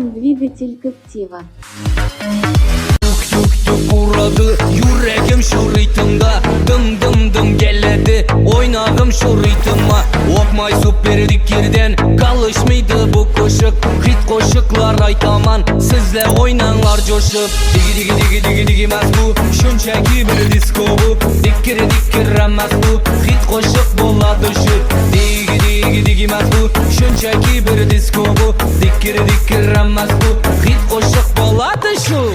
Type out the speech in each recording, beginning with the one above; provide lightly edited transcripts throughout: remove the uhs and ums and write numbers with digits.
М двигатель Captiva. Tuk uradı yüreğim şu ritimda. Dım dım dım geledi oynağım şu ritma. Okmay süper dikirden kalışmaydı bu koşuk. Hit koşuklar aytaman sizle oynanlar coşup. Digi digi digi digi digi mas bu şunchaki bir disco bu. Dikir dikir emmas bu hit koşuk boladı şu. Digi digi digi mas bu şunchaki bir disco bu. Dikir dikir emmas bu hit koşuk boladı şu.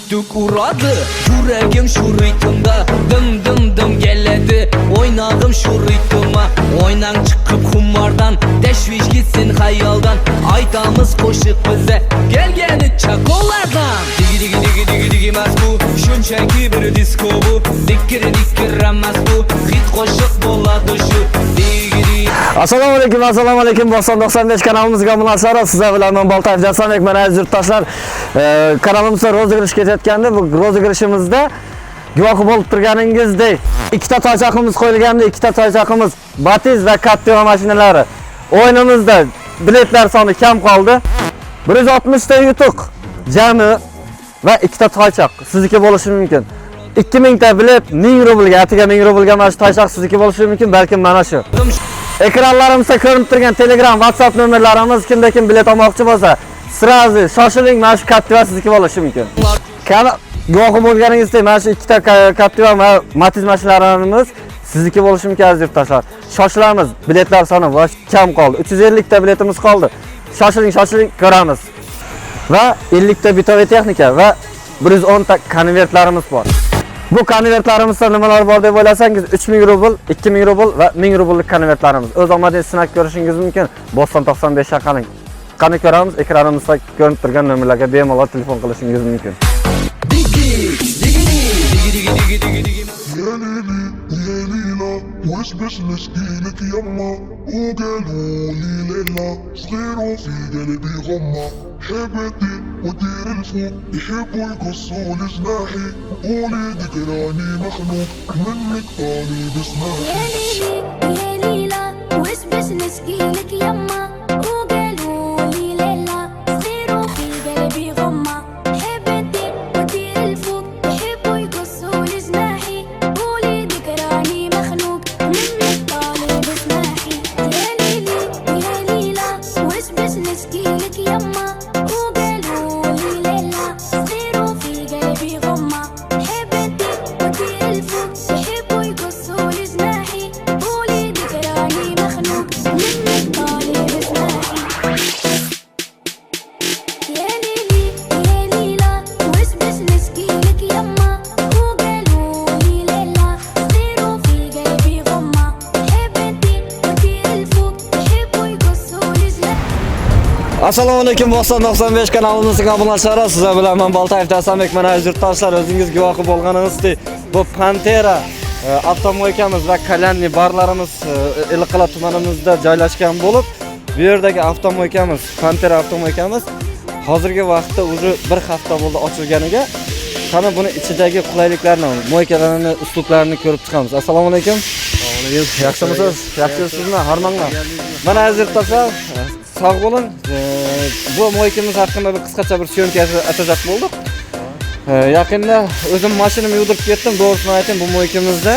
Tuk uradı yüreğim şu ritimda. Dım dım dım geledi oynağım şu ritma. Oynan çıkıp kumardan teşviş gitsin hayaldan. Aytamız koşup bize gelgeni çakollardan. Digi digi digi digi digi mas bu şunchaki bir disco bu. Dikir dikir emmas bu hit koşup boladı şu. Digi digi. Assalomu alaykum. 95 kanalımızga munosara. Sizlar bilan men Boltayev Jasanbek, men aziz yurtdoshlar. Kanalimizda rozigrish ketayotgandi. Bu rozigirishimizda guvohi bo'lib turganingizdek, ikkita toychaqimiz qo'yilgandi. Ikkita toychaqimiz Matiz va Captiva mashinalari. O'yinimizda biletlar soni kam qoldi. 160 ta yutuq jami va ikkita toychaq sizniki bo'lishi mumkin. 2000 ta bilet 1000 rublga, atiga 1000 rublga mana shu toychaq sizniki bo'lishi mumkin, balkim mana shu. Ekranlarimizda ko'rinib turgan Telegram, WhatsApp nomerlarimiz, kimda kim bilet olmoqchi bo'lsa, sirazi shoshiling, mana shu Captiva sizniki bo'lishi mumkin. Guvohi bo'lganingizdek, mana shu ikkita Captiva va Matiz mashinlarimiz sizniki bo'lishi mumkin aziz yurtdoshlar. Shoshilamiz, biletlar soni kam qoldi. 350 ta biletimiz qoldi. Shoshiling, ko'ramiz. Va 50 ta bitoviy texnika va 110 ta konvertlarimiz bor. Bu konvertlarimizda nimalar bor deb o'ylasangiz, 3000 rubl, 2000 rubl va 1000 rubllik konvertlarimiz. O'z omadingiz sinab ko'rishingiz mumkin. Boston 95 shaqaning. Qani ko'ramiz, ekranimizda ko'rinib turgan nomerlarga bemalol telefon qilishingiz mumkin. وش بس نسكيلك يما وقالوا لي ليلى صغير وفي قلبي غمة حبتي ودير الفوق يحبوا يقصوا لجناحي قولي ذكراني مخنوق منك طالي بسماحي يا ليلى وش بس نسكيلك يما وقالوا لي ليلى صغير وفي قلبي غمة حبتي ودير الفوق يحبوا يقصوا لجناحي قولي ذكراني مخنوق منك طالي بسماحي يا ليلي يا ليلى وش بس نسكيلك يما وقالوا لي ليلى صغير وفي قلبي غمة حبتي ودير الفوق يحبوا يقصوا لجناحي قولي ذكراني مخنوق منك طالي بسماحي يا ليلي يا ليلى وش بس نسكيلك يما وقالوا لي ليلى صغير وفي قلبي غمة حبتي ودير الفوق يحبوا يقصوا لجناحي. Assalomu alaykum. 95 kanalimizga obunachilar. Sizlar bilan men Boltayev Jasanbek, men aziz yurtdoshlar. O'zingiz guvohi bo'lganingizdek, bu Pantera avtomoykamiz va Kalyanli barlarimiz Iliqala tumanimizda joylashgan bo'lib, bu yerdagi avtomoykamiz, Pantera avtomoykamiz hozirgi vaqtda уже bir hafta bo'ldi ochilganiga. Qani buni ichidagi qulayliklarni, moykalarni, usluplarini ko'rib chiqamiz. Assalomu alaykum. Yaxshimisiz? Yaxshisizmi? Harmonlar. Mana aziz yurtdoshlar, sog' bo'ling. Bu moykamiz haqida bir qisqacha bir syomka atacak bo'ldik. Yaqinda o'zim mashinamni yudirib ketdim, to'g'risini aytayim, bu moykamizda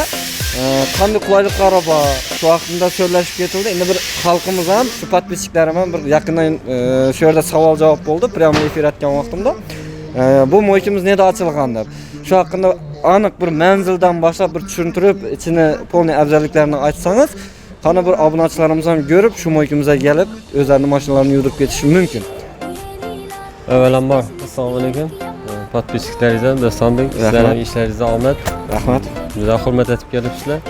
qanday qulayliklari bor, shu vaqtida so'zlashib ketildi. Endi bir xalqimiz ham, shu podpischiklarim ham bir yaqindan shu yerda savol-javob bo'ldi, prямо efir etgan vaqtimda. Bu moykamiz neda ochilgan deb. Shu haqida aniq bir manzildan boshlab bir tushuntirib, ichini polniy afzalliklarini aytsangiz, qani bir obunachilarimiz ham ko'rib, shu moykamizga kelib, o'zlarining mashinalarini yudirib ketishi mumkin. Avvalambor assalomu alaykum. Podpischiklaringizdan Dostonbek, sizlarning ishlaringizga omad. Rahmat. Juda hurmat etib kelibsizlar.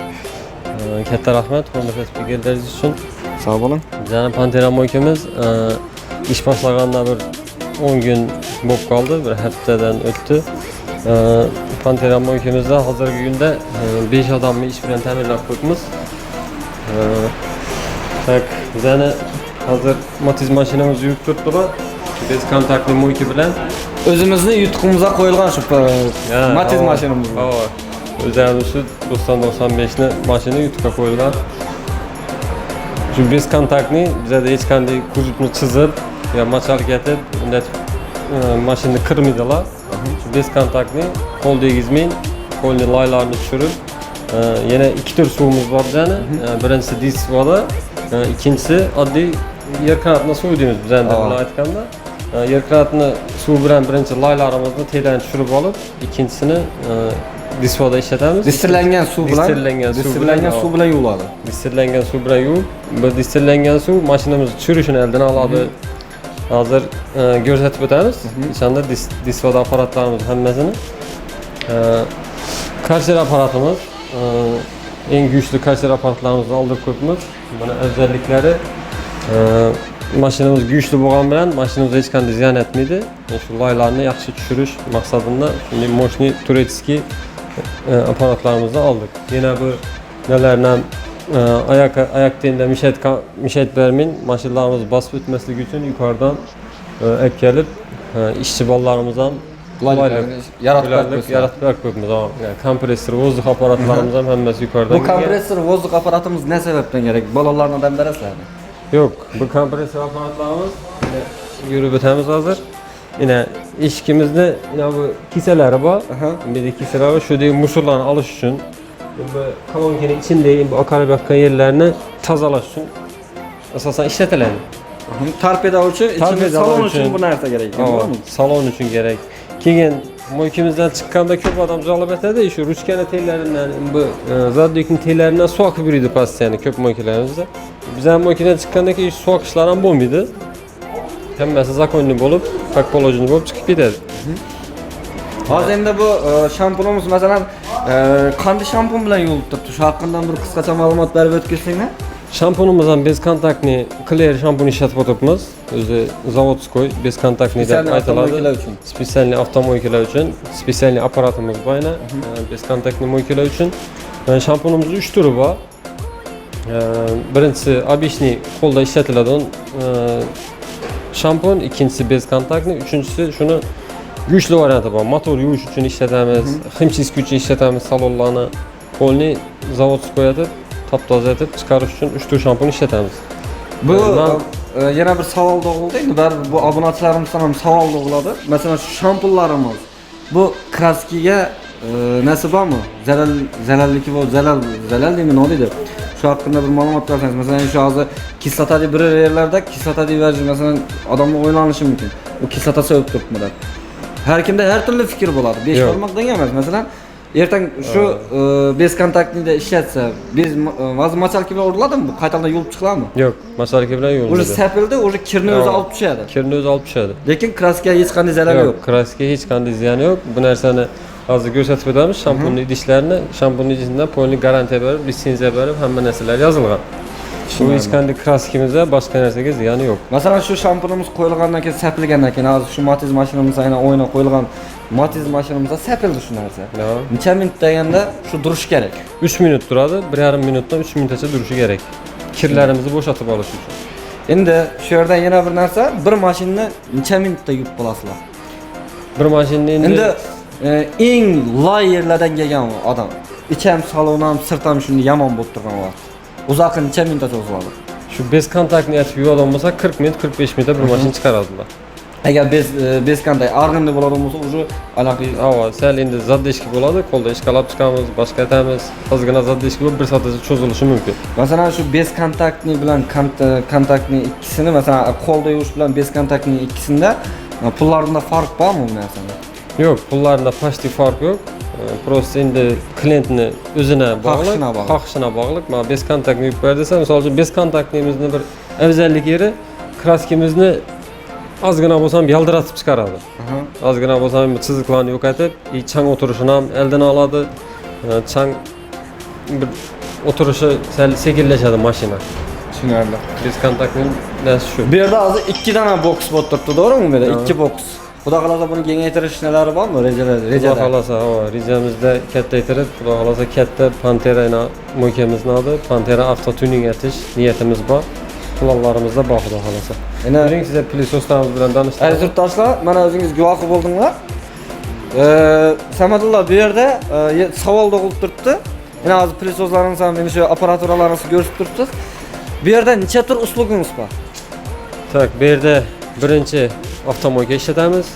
Katta rahmat hurmat etib kelganingiz uchun. Sog' bo'ling. Bizning Pantera moykamiz ish boshlagandan bir 10 kun bo'lib qoldi, bir haftadan o'tdi. Pantera moykamizda hozirgi kunda 5 odamni ish bilan ta'minlab qo'yibmiz. Tak, bizani hozir Matiz mashinamiz yurib turibdilar. Biz kontaktli moyki bilan Özümüzni yutqumuza qo'yilgan shu Matiz mashinamiz. O'zimiz shu 95 ni mashina yutqa qo'yilgan. Shu bez kontaktni bizda hech qanday kuzovni chizib yo machalka etib, unda mashina kirmaydilar. Shu bez kontaktni qo'lda egizmay, qo'lni laylarni tushirib, yana ikki tur suvimiz bor bizani. Birinchisi disk voda, ikkinchisi oddiy yer qanotini suv deymiz bizanda buni aytganda. Yer qanotini suv bilan birinchi laylarimizni tezdan tushirib olib, ikkinchisini disvoda ishlatamiz. Distillangan suv bilan yuviladi. Distillangan suv bilan yuvib, bu distillangan suv mashinamizni tushirishini oldin oladi. Hozir ko'rsatib o'tamiz. O'shanda disvoda apparatlarimiz hammasini karsher apparatimiz, eng kuchli karsher apparatlarimizni oldirib qo'yibmiz. Buni afzalliklari mashinamiz kuchli bo'lgani bilan mashinamizga hech qanday ziyon etmaydi. Shu laylarni yaxshi tushirish maqsadida shunday moshni turetskiy apparatlarimizni oldik. Yana bu nalarni oyoq tenda mishat bermin mashinalarimiz bosib o'tmasligi uchun yuqoridan olib kelib ishchi bolalarimizdan yaratib qo'yibmiz. Kompressor, vozdux apparatlarimiz ham hammasi yuqoridan. Bu kompressor, vozdux apparatimiz ne sebepten gerek? Bolalardan berasizlarmi? Yo'q, bu kompressor apparatlarimiz yurib o'tamiz hozir. Yine eshikimizda bu kisalari bor. Bu kisalar bor. Shu deb mushurlarni olish uchun bu kolonkaning ichidagi bu oqarib yoqqan yerlarni tozalash uchun asosan ishlatiladi. Torpeda uchun, ichida salon uchun bu narsa kerak. Salon uchun kerak. Keyin moykimizdan chiqqanda ko'p odam jolib aytadi, shu ruchkani tellaridan bu zaddikning tellaridan suv oqib yuradi pastdan ko'p moykilarimizda. Bizning moykidan chiqqandan keyin suv oqishlari ham bo'lmaydi. Hammasi zakonli bo'lib, pakpolojni bo'lib chiqib ketadi. Hozir endi bu shampunimiz masalan qanday shampun bilan yuvilib turibdi? Shu haqqında bir qisqacha ma'lumot berib o'tkirsanglar. Shampunimiz ham bez kontaktni Clear shampun ishlatib o'tiribmiz. O'zi zavodskoy bez kontaktni deb aytiladi. Spesialniy avtomoykalar uchun, spesialniy apparatimiz bor yana bez kontaktni moykalar uchun. Shampunimiz 3 turi bor. Birinchisi обычный qo'lda ishlatiladigan shampun, ikkinchisi bez kontaktni, uchinchisi shuni kuchli varianti bor. Motor yuvish uchun ishlatamiz, himchisk uchun ishlatamiz salonlarni. Qo'lni zavodskoy etib top-toza etib chiqarish uchun 3 tur shampun ishlatamiz. Bu yana bir savol tug'ildi. Endi baribir bu obunachilarimizdan ham savol tug'iladi. Masalan, shu shampunlarimiz bu kraskiga nasi bormi? Zararliki bu zalal deymi, nima deydi? Shu haqida bir ma'lumot bersangiz. Masalan, shu hozir kislotali bir yerlarda kislotali verji masalan odamga o'ylanishi mumkin. Bu kislota sevib turibmi deb. Har kimda har turli fikr bo'ladi. 5 barmoqdan emas. Masalan, ertang shu bez kontaktni da ishlatsa, bez vazn machalka bilan uriladimi? Bu qaytadan yuvib chiqiladimi? Yo'q, machalka bilan yuvilmaydi. Uni sapildi, o'sha kirni o'zi olib tushadi. Kirni o'zi olib tushadi. Lekin kraskaga hech qanday zarar yo'q. Kraskaga hech qanday ziyoni yo'q. Bu narsani hozir ko'rsatib o'tamiz. Shampunni idishlarini, shampunni ididan polni garantiya berib, litsenziya berib, hamma narsalar yozilgan. Bu hech qanday kraskimizda boshqa narsaga ziyoni yo'q. Masalan, shu shampunimiz qo'yilgandan keyin, sapilgandan keyin, hozir shu Matiz mashinamiz aynan o'yina qo'yilgan Matiz mashinamizda sapildi shu narsa. Necha minut deganda shu turishi kerak? 3 minut turadi, 1,5 minutdan 3 minutgacha turishi kerak. Kirlarimizni bo'shatib olish uchun. Endi shu yerdan yana bir narsa, bir mashinani necha minutda yuvib bo'lasizlar? Bir mashinani endi eng loy yerlardan kelgan odam, icham salon ham, sirt ham shunday yomon bo'lib turgan vaqt. Uzoqni necha minutda cho'ziladi? Shu bez kontaktni aytib yuvadigan bo'lsa 40 minut, 45 minutda bir mashina chiqaradilar. Agar bez kontak arg'indi bo'ladigan bo'lsa, uje aloqa sal endi zaddeshki bo'ladi, qo'lda ishqalab chiqamiz, boshqa aytamiz. Ozgina zaddeshki bo'lib 1 soatgacha cho'zilishi mumkin. Masalan, shu bez kontaktni bilan kontaktni ikkisini, masalan, qo'lda yuvish bilan bez kontaktning ikkisida pullarida farq bormi bu narsada? Yo'q, pullarida почти farq yo'q. Prosta endi klientni o'zina bog'liq, xohishina bog'liq. Men bez kontaktni yuvib ber desam, misol uchun bez kontaktimizni bir afzallik yeri kraskimizni ozgina bo'lsa ham yaldiratib chiqaradi. Ozgina bo'lsa ham chiziqlarni yo'qotib, chang o'tirishini ham eldan oladi. Chang bir o'tirishi sal sekinlashadi mashina. Tushunarli. Bez kontaktning nasi shu. Bu yerda hozir 2 dona boks bo'lib turibdi, to'g'rimi bu yerda? 2 boks. Xudo xolasa buni kengaytirish nalari bormi? Rejada. Xudo xolasa, rejamizda kattaytirib, xudo xolasa katta Pantera moykamizni oldi. Pantera avto tuning etish niyatimiz bor. planlarımızda bor xudo xolasa. Yana Buyuring size plisoslarimiz bilan tanishtirib. aziz yurtdoshlar, mana o'zingiz guvohi bo'ldinglar. Samadulla bu yerda savol tug'ilib turibdi. Yana hozir plisozlaringiz ham, mana shu apparaturalaringizni ko'rsatib turibsiz. Bu yerda necha tur uslugingiz bor? Tak, bu yerda birinchi avtomoyka ishlatamiz,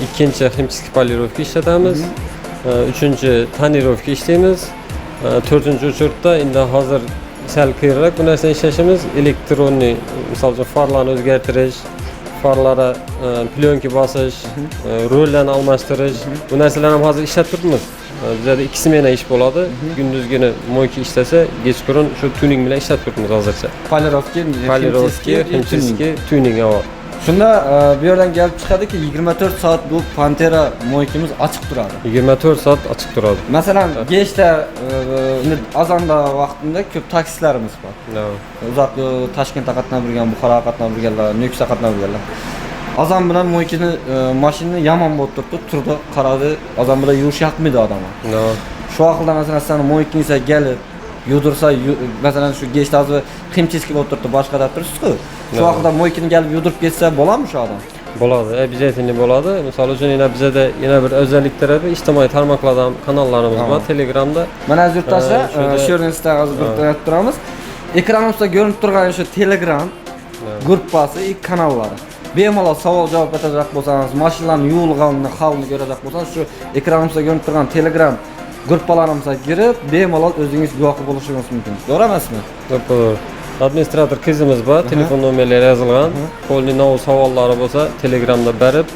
ikkinchi ximchiskiy polirovka ishlatamiz, uchinchi tonirovka ishlaymiz, to'rtinchi uchurtda endi hozir sal qiyinroq bu narsani ishlashimiz elektronniy, misol uchun farlarni o'zgartirish, farlara plyonka bosish, rollarni almashtirish, bu narsalarni ham hozir ishlatib turibmiz. Bizda 2 smena ish bo'ladi. Kunduzgina moyka ishlasa, kechqurun shu tuning bilan ishlatib turibmiz hozircha. Polirovka, ximchiskiy, tuning avval. Shunda bu yerdan kelib chiqadiki 24 soat bu Pantera moykamiz ochiq turadi. 24 soat ochiq turadi. Masalan, kechda azonda vaqtida ko'p taksilarimiz bor. Uzoq Toshkentga qatnab yurgan, Buxoroga qatnab yurganlar, Nukusga qatnab yurganlar. Azon bilan moykani mashinani yomon bo'lib turibdi, turdi, qaradi, azon bilan yurish yoqmaydi odamga. Shu vaqtda masalan sizning moykangizga kelib yudursa, masalan shu kechda hozir ximchiskiy bo'lib turibdi, boshqa deb turibsiz-ku. Shu vaqtda moykani kelib yudurib ketsa bo'ladimi shu odam? Bo'ladi, обязательно bo'ladi. Misol uchun bizda yana bir o'zalik tarafi ijtimoiy tarmoqlarda kanallarimiz bor, Telegramda. Mana aziz yurtdoshlar, shu yerda hozir guruhda turamiz. Ekranimizda ko'rinib turgan shu Telegram gruppasi, kanallari. Bemalol savol javob etacak bo'lsangiz, mashinalarning yuvilganini, holini ko'racak bo'lsangiz, shu ekranimizda ko'rinib turgan Telegram gruppalarimizga kirib, bemalol o'zingiz guvohi bo'lishingiz mumkin. To'g'ri emasmi? To'g'ri. Administrator qizimiz bor, telefon nomerlari yozilgan. Qo'lni nov savollari bo'lsa, Telegramda berib,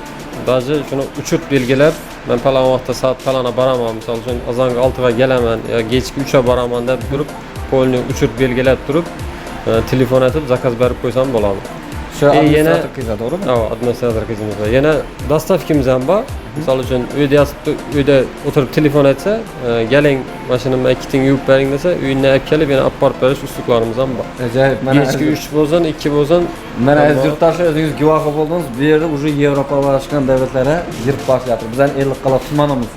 даже shuni uchirib belgilab, men falon vaqtda soat falona boraman, misol uchun azonga 6 ga kelaman yo kechki 3 ga boraman deb turib, qo'lni uchirib belgilab turib, telefon etib zakaz berib qo'ysam bo'ladi. Shu administrator qizi, to'g'rimi? Ha, administrator qizimiz bor. Yana dostavkamiz ham bor. Misol uchun uyda o'tirib telefon etsa, galing mashinamni ikkiting yuvib bering desa, uyindan olib kelib yana olib borib berish uslublarimiz ham bor. Ajoyib. Mana kechki 3 bo'lsin, 2 bo'lsin, mana aziz yurtdoshlar, o'zingiz guvohi bo'ldingiz. Bu yerda уже Yevropalarga davlatlarga girib boshlayapti. Bizning 50 qala tumanimiz.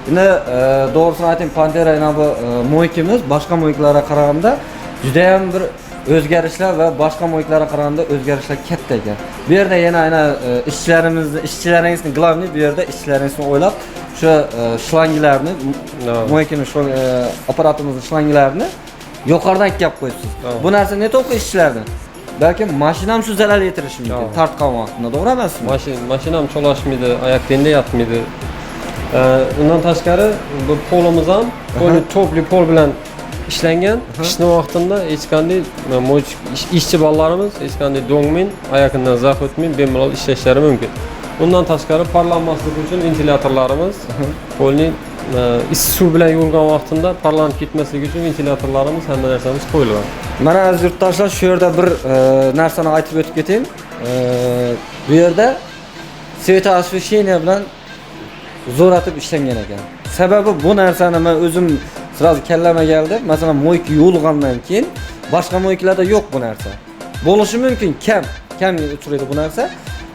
Endi to'g'risini ayting, Pantera bu moykamiz boshqa moykalarga qaraganda juda ham bir o'zgarishlar va boshqa moykalarga qaraganda o'zgarishlar katta ekan. Bu yerda yana ishchilaringizni glavniy bu yerda ishchilaringizni o'ylab, shu shlanglarni, moykaning shu apparatimizning shlanglarini yuqoridan kelib qo'yibsiz. Bu narsa ne to'g'ri ishchilarni? Balki mashinam shu zarar yetirishi mumkin, tartgan vaqtida, to'g'ri emasmi? Mashinam cholashmaydi, oyoq tenda yotmaydi. Undan tashqari bu polimiz ham topli pol bilan ishlangan. Qishning vaqtida hech qanday ishchi bolalarimiz hech qanday do'ngmin, oyoqidan zax o'tmay bemalol ishlashlari mumkin. Bundan tashqari parlanmasligi uchun ventilyatorlarimiz, qo'lning issiq suv bilan yuvilgan vaqtida parlanib ketmasligi uchun ventilyatorlarimiz hamma narsamiz qo'yilgan. Mana aziz yurtdoshlar, shu yerda bir narsani aytib o'tib ketayim. Bu yerda svetosvesheniya bilan zo'ratib ishlangan ekan. Sababi bu narsani men o'zim sirasi kallama keldi. Masalan, moyka yuvilgandan keyin boshqa moykalarda yo'q bu narsa. Bo'lishi mumkin, kam uchraydi bu narsa.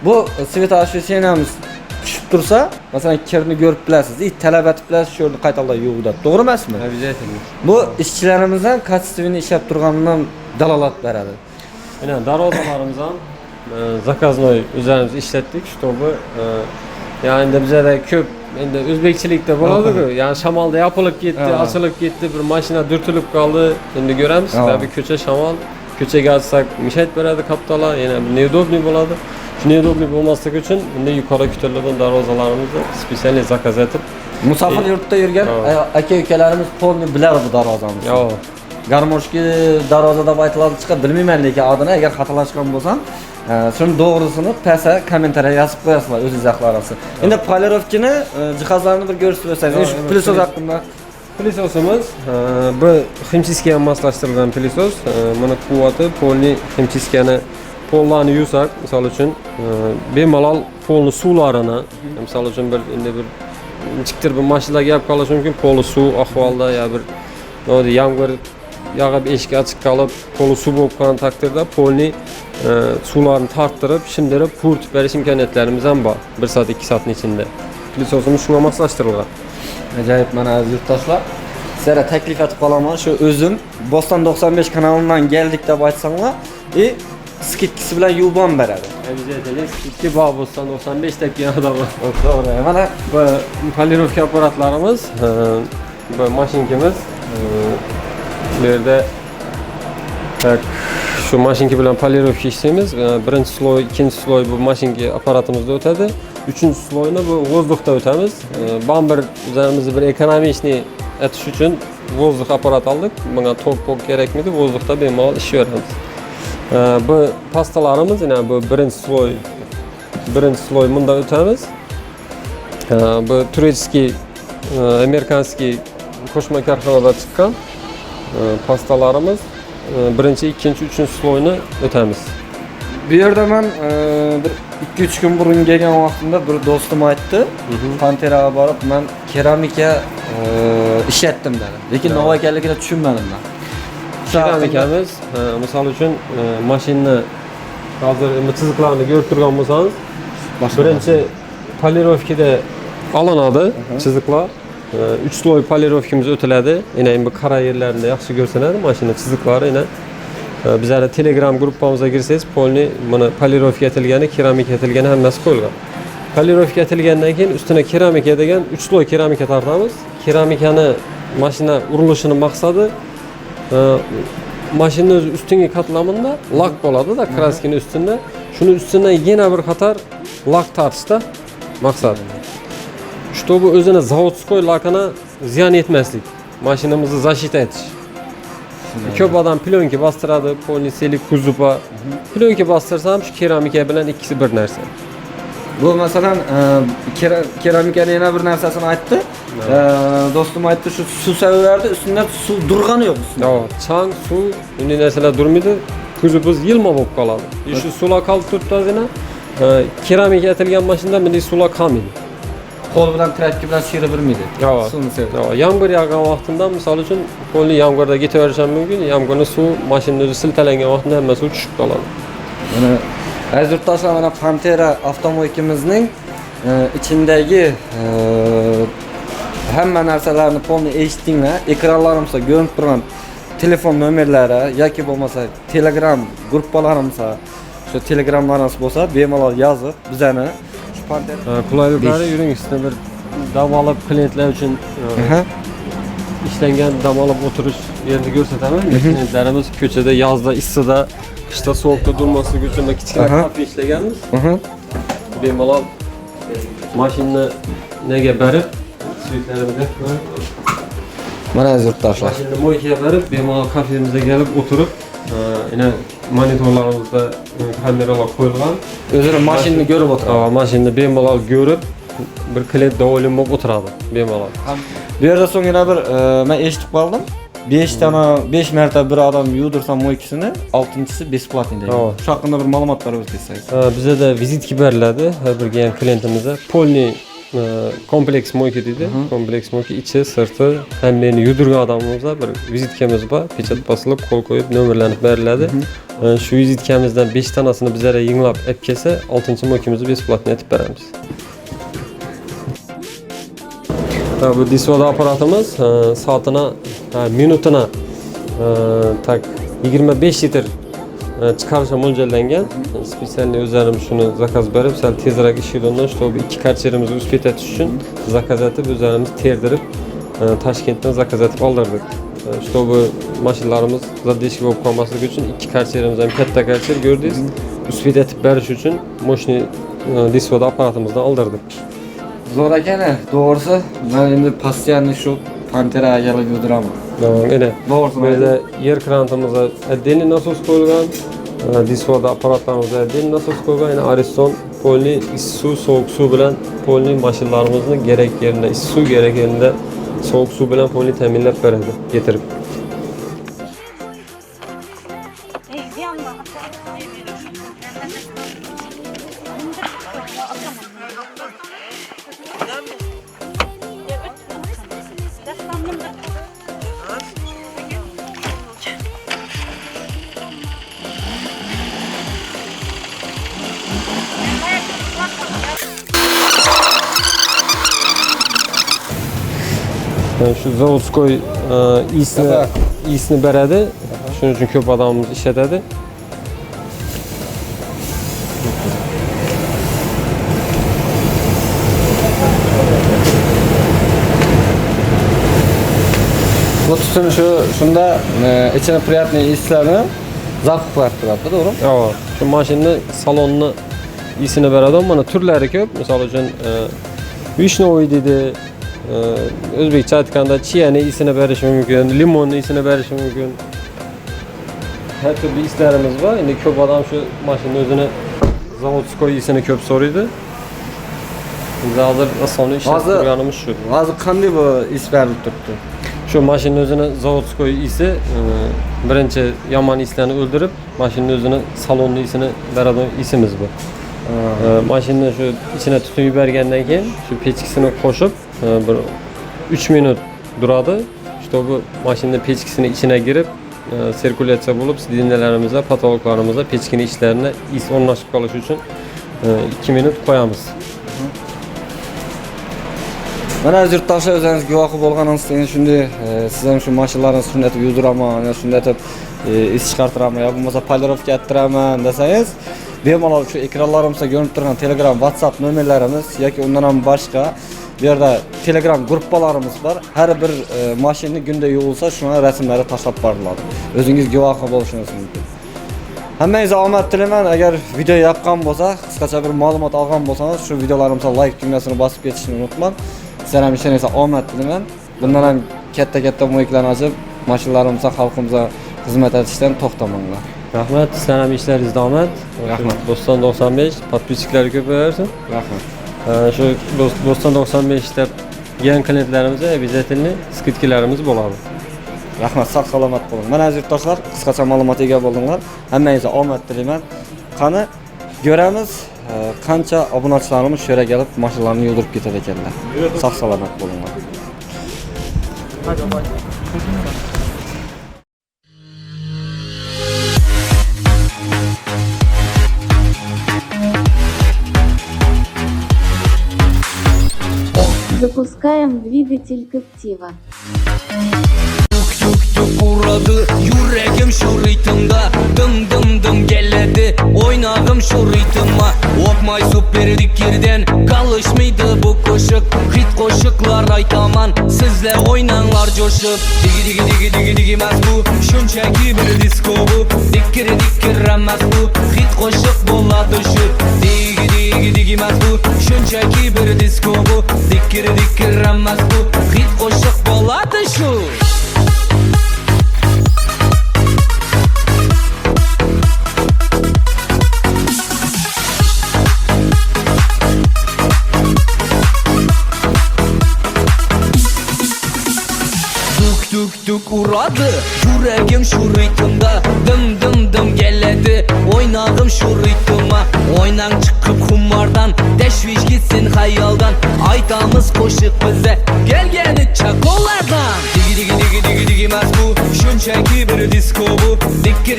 Bu svetosvesheniyamiz tushib tursa, masalan, kirni ko'rib bilasiz, talab etib bilasiz, shu yerni qaytadan yuvdi. To'g'ri emasmi? Обязательно. Bu ishchilarimizdan kачественный ishlab turganidan dalolat beradi. Mana darvozalarimiz ham zakaznoy o'zimiz ishlatdik, чтобы yani endi bizda ko'p endi o'zbekchilikda bo'ladi-ku, ya'ni shamolda yopilib ketdi, ochilib ketdi, bir mashina dürtilib qoldi. Endi ko'ramiz, tabii ko'cha shamol, ko'chaga atsak mishayt beradi kaptalar, yana neudobniy bo'ladi. Shu neudobniy bo'lmasligi uchun bunday yuqori ko'tarilgan darvozalarimizni spesial zakaz etib, musofir yurtda yurgan aka-ukalarimiz polni biladi bu darvozamizni. Yo'q. Garmoshki darvozada aytiladi chiqib bilmayman, lekin adini agar xatolashgan bo'lsam, shuni to'g'risini pastga kommentariya yozib qo'yasizlar o'zingiz haqlarasiz. Endi polirovkani jihozlarini bir ko'rsatib bersangiz, shu pilisos haqida. Pilisosimiz bu ximchiskiga moslashtirilgan pilisos. Mana quvvati polni ximchiskani pollarni yuvsak, misol uchun bemalol polni suvlarini, misol uchun bir endi bir chiqtir bir mashinaga kelib qolishi mumkin, poli suv ahvolda yo bir yomg'ir yog'ib eshik ochiq qolib, poli suv bo'lib qolgan taqdirda polni suvlarni tarttirib, shimdirib, puritib berish imkoniyatlarimiz ham bor. 1 soat 2 soatning ichida. Pilisosimiz shunga moslashtirilgan. Ajoyib, mana aziz yurtdoshlar. sizlarga taklif etib qolaman, shu o'zim Boston 95 kanalidan geldik deb aytsanglar, skidkisi bilan yubon beradi. Обязательно skidki Boboston 95 deb kelgan odam. To'g'ri. Mana Bu polirovka apparatlarimiz, bu mashinkamiz. Bu yerda şu mashinka bilan polirovka ishlaymiz. Birinchi sloy, ikkinchi sloy bu mashinka apparatimizda o'tadi. Uchinchi sloyni bu vozdukda o'tamiz. Bamber o'zimizni bir ekonomiyni etish uchun vozduk apparat oldik. Bunga tok kerakmidi, vozdukda bemalol ish beramiz. Bu pastalarimiz, yine bu birinchi sloy bunda o'tamiz. Bu turецкий, amerikanskiy qo'shma korxonada chiqqan pastalarimiz birinchi, ikkinchi, uchinchi sloyni o'tamiz. bu yerda men bir 2-3 kun burun kelgan vaqtimda bir do'stim aytdi, Panteraga borib men keramika ishlatdim dedi. Lekin nima ekanligini tushunmadim men. Keramikamiz, misol uchun mashinani hozir chiziqlarni ko'rib turgan bo'lsangiz, birinchi polirovkada olinadi chiziqlar. 3 sloy polirovkamiz o'tiladi. Yine bu qora yerlarni yaxshi ko'rsanadi mashina chiziqlari. Yine bizlar Telegram gruppamizga girsangiz, polni mana polirovka etilgani, keramika etilgani hammasi qo'yilgan. Polirovka etilgandan keyin ustuna keramika degan 3 sloy keramika tortamiz. Keramikani mashina urilishining maqsadi mashina o'z ustungi qatlamida lak bo'ladi-da, kraskini ustunda. Shuni ustidan yana bir qator lak tortishda maqsad. Чтобы o'zini zavodskoy lakini ziyon etmaslik, mashinamizni защита etish. Ko'p odam plyonka bostiradi, poliselik kuzupa. Plyonka bostirsam shu keramika bilan ikkisi bir narsa. Bu masalan keramikaning yana bir narsasini aytdi. Do'stim aytdi, shu suv seviyordu, üstünde suv durgani yo'q üstünde. Yo'q, chang, suv, bunday narsalar durmaydi. Kuzupimiz yilma bo'lib qoladi. Shu suvlar qolib turibdi o'zina. Keramika etilgan mashinada bunday suvlar qolmaydi. Qo'l bilan trapka bilan shira bilmaydi. Suvni sevadi. Yo'q, yomg'ir yog'gan vaqtida misol uchun qo'lni yomg'irda ketaverishi mumkin. Yomg'irning suv mashinaning o'zi siltalangan vaqtida hamma suv tushib qoladi. Mana aziz yurtdoshlar, mana Pantera avtomobilimizning ichindagi hamma narsalarni polni eshitdinglar. Ekranlarimizda ko'rinib turgan telefon nomerlari yoki bo'lmasa Telegram gruppalarimiz, shu Telegramlarimiz bo'lsa, bemalol yozib bizani shu Pantera qulayliklari yuring, sizga bir dam olib klientlar uchun ishlangan dam olib o'tirish yerini ko'rsataman. Klientlarimiz ko'chada yozda issiqda, qishda sovuqda durmasligi uchun kichkina kafe ishlaganmiz. Bemalol mashinani nega berib, suyuklarimizga mana aziz yurtdoshlar. Mashinani moyga berib, bemalol kafemizga kelib o'tirib, yine monitorlarimizda kameralar qo'yilgan. O'zini mashinani ko'rib o'tiradi. Mashinani bemalol ko'rib, bir klient davolim bo'lib o'tiradi bemalol. Bu yerda so'ng yana bir men eshitib qoldim. 5 marta bir odam yuvdirsam mo'ykisini, 6-chisi besplatni deydi. Shu haqida bir ma'lumotlar o'tkazsangiz. Bizda vizitka beriladi har bir kelgan klientimizga. Polni kompleks mo'yka deydi. Kompleks mo'yka ichi, sirti, hammani yuvdirgan odamimizga bir vizitkamiz bor. Pechat bosilib, qo'l qo'yib, nomerlanib beriladi. Shu vizitkamizdan 5 tanasini bizlarga yinglab olib kelsa, 6-mo'ykamizni besplatni etib beramiz. Bu disvoda apparatimiz soatina, minutuna tak 25 litr chiqarishga mo'ljallangan. Spesialni o'zlarimiz shuni zakaz berib, sal tezroq ishlaydigan, чтобы 2 karcherimizni uspet etish uchun zakaz etib, o'zlarimiz terdirib, Toshkentdan zakaz etib oldirdik. Чтобы mashinalarimiz zadeshka bo'lib qolmasligi uchun 2 karcherimiz ham katta karcher ko'rdingiz. Uspet etib berish uchun moshni disvoda apparatimizdan oldirdik. Zo'r ekan, to'g'risi, men endi постоянно shu Panteraga kelib yurdiraman. Mana To'g'risi, burada yer krantimizga отдельный nasos qo'yilgan, disvoda apparatlarimizga отдельный nasos qo'yilgan. Yine Ariston polni issiq suv, sovuq suv bilan polni mashinalarimizni kerak yerida issiq suv, kerak yerida sovuq suv bilan polni ta'minlab beradi, getirib. Şu zavodskoy iyisini beradi. Shuning uchun ko'p odamimiz ishlatadi. Bu tutun şunda içine приятный islerini zavq qilib turadi, to'g'rimi? Yo'q, shu mashinani salonni iyisini beradi. Mana turlari ko'p. Misol uchun vishnovoy dedi, o'zbekcha aytganda chiyani iyisini berishi mumkin, limonni iyisini berishi mumkin. Har turli islarimiz bor. Endi ko'p odam shu mashinani o'zini zavodskoy iyisini ko'p so'raydi. Biz hozir asosiy ishlatib turganimiz shu. Hozir qanday bu is berilib turibdi? Shu mashinani o'zini zavodskoy iysi birinchi yomon islarni o'ldirib, mashinani o'zini salonni iyisini beradigan isimiz bu. Mashinani shu ichine tutun yuborgandan keyin shu pechkisini qo'shib bir 3 minut duradi. İşte bu mashinani pechkisini ichine girib, sirkulyatsiya bo'lib, sidinalarimizda, patoloklarimizda pechkini ishlarini is o'rnashib qolishi uchun 2 minut qo'yamiz. Mana yurtdoshlar o'zingiz guvohi bo'lganingizdek, shunday siz ham shu mashinalarni shunday etib yuldiraman, shunday etib is chiqartiraman, yo bo'lmasa polirovka ettiraman desangiz, bemalol shu ekranlarimizda ko'rinib turgan Telegram, WhatsApp nomerlarimiz yoki undan ham boshqa bu yerda Telegram gruppalarimiz bor. Har bir mashinani kunda yuvilsa, shuna rasmlari tashlab boriladi. O'zingiz guvohi bo'lishingiz mumkin. Hammangizga omad tilayman. Agar video yoqqan bo'lsa, qisqacha bir ma'lumot olgan bo'lsangiz, shu videolarimizga like tugmasini bosib ketishni unutmang. Sizlar ham ishingizga omad tilayman. Bundan ham katta mo'yiklarni ochib, mashinalarimizga, xalqimizga xizmat etishdan to'xtamanglar. Rahmat, sizlar ham ishlaringizda omad. Rahmat. Doston 95 podpischiklari ko'payarsin. Rahmat. Şu Doston 95 deb kelgan klientlarimizga обязательно skidkalarimiz bo'ladi. Rahmat, sog' salomat bo'ling. Mana aziz yurtdoshlar, qisqacha ma'lumot ega bo'ldinglar. Hammangizga omad tilayman. Qani ko'ramiz, qancha obunachilarimiz shu yerga kelib mashinalarni yuldirib ketadi ekanlar. Sog' salomat bo'linglar. Запускаем двигатель Captiva. Tuk uradı yüreğim şu ritimda dım dım dım geledi oynağım şu ritma Okmay süper dikirden kalışmaydı bu koşuk Hit koşuklar aytaman sizle oynanlar coşup Digi digi digi digi digi mez bu şunçaki bir disco bu Dikir remez bu hit koşuk bolla düşüp Digi digi digi mez bu şunçaki bir disco bu Dikir remez bu hit koşuk bolla düşüp Tuk uradı yüreğim şu ritimda dım dım dım geledi oynağım şu ritma oynan çıkıp kumardan teşviş gitsin hayaldan aytamız koşuk bize gelgeni çakollardan Digi digi digi digi digi mez bu şunçaki bir disco bu Dikir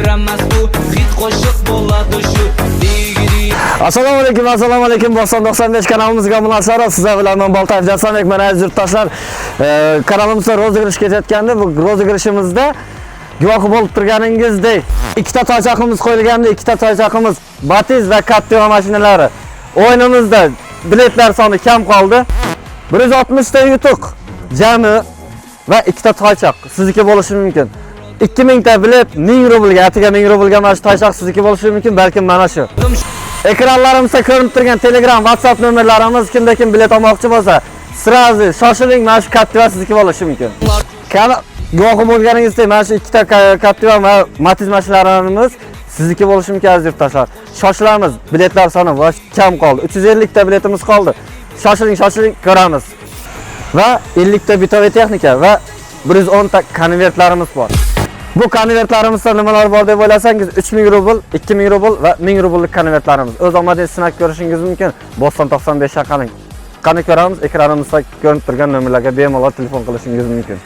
remez bu hit koşuk boladı şu Digi digi Assalomu alaykum. Boston 95 kanalımızga munosara sizlar bilan men Boltayev Jasombek. Mana aziz yurtdoshlar, kanalimizda rozigrish ketayotganda bu rozigirishimizda guvohi bo'lib turganingizdek ikkita toychaqimiz qo'yilgandi. Ikkita toychaqimiz Matiz va Captiva mashinalari. O'yinimizda biletlar soni kam qoldi. 160 ta yutuq jami va ikkita toychaq sizniki bo'lishi mumkin. 2000 ta bilet 1000 rublga, atiga 1000 rublga mana shu toychaq sizniki bo'lishi mumkin, balkim mana shu. Ekranlarimizda ko'rinib turgan Telegram, WhatsApp nomerlarimiz kimda kim bilet olmoqchi bo'lsa, sirazi shoshiling, mana shu Captiva sizniki bo'lishi mumkin. Guvohi bo'lganingizdek, mana shu ikkita Captiva va Matiz mashinlarimiz sizniki bo'lishi mumkin aziz yurtdoshlar. Shoshilamiz, biletlar soni kam qoldi. 350 ta biletimiz qoldi. Shoshiling, ko'ramiz. Va 50 ta bitoviy texnika va 110 ta konvertlarimiz bor. Bu konvertlarimizda nimalar bor deb o'ylasangiz 3000 rubl, 2000 rubl va 1000 rubllik konvertlarimiz. O'z omadingizni sinab ko'rishingiz mumkin. Boston 95 shaqaning. Qani ko'ramiz, ekranimizda ko'rinib turgan nomerlarga bemalol telefon qilishingiz mumkin.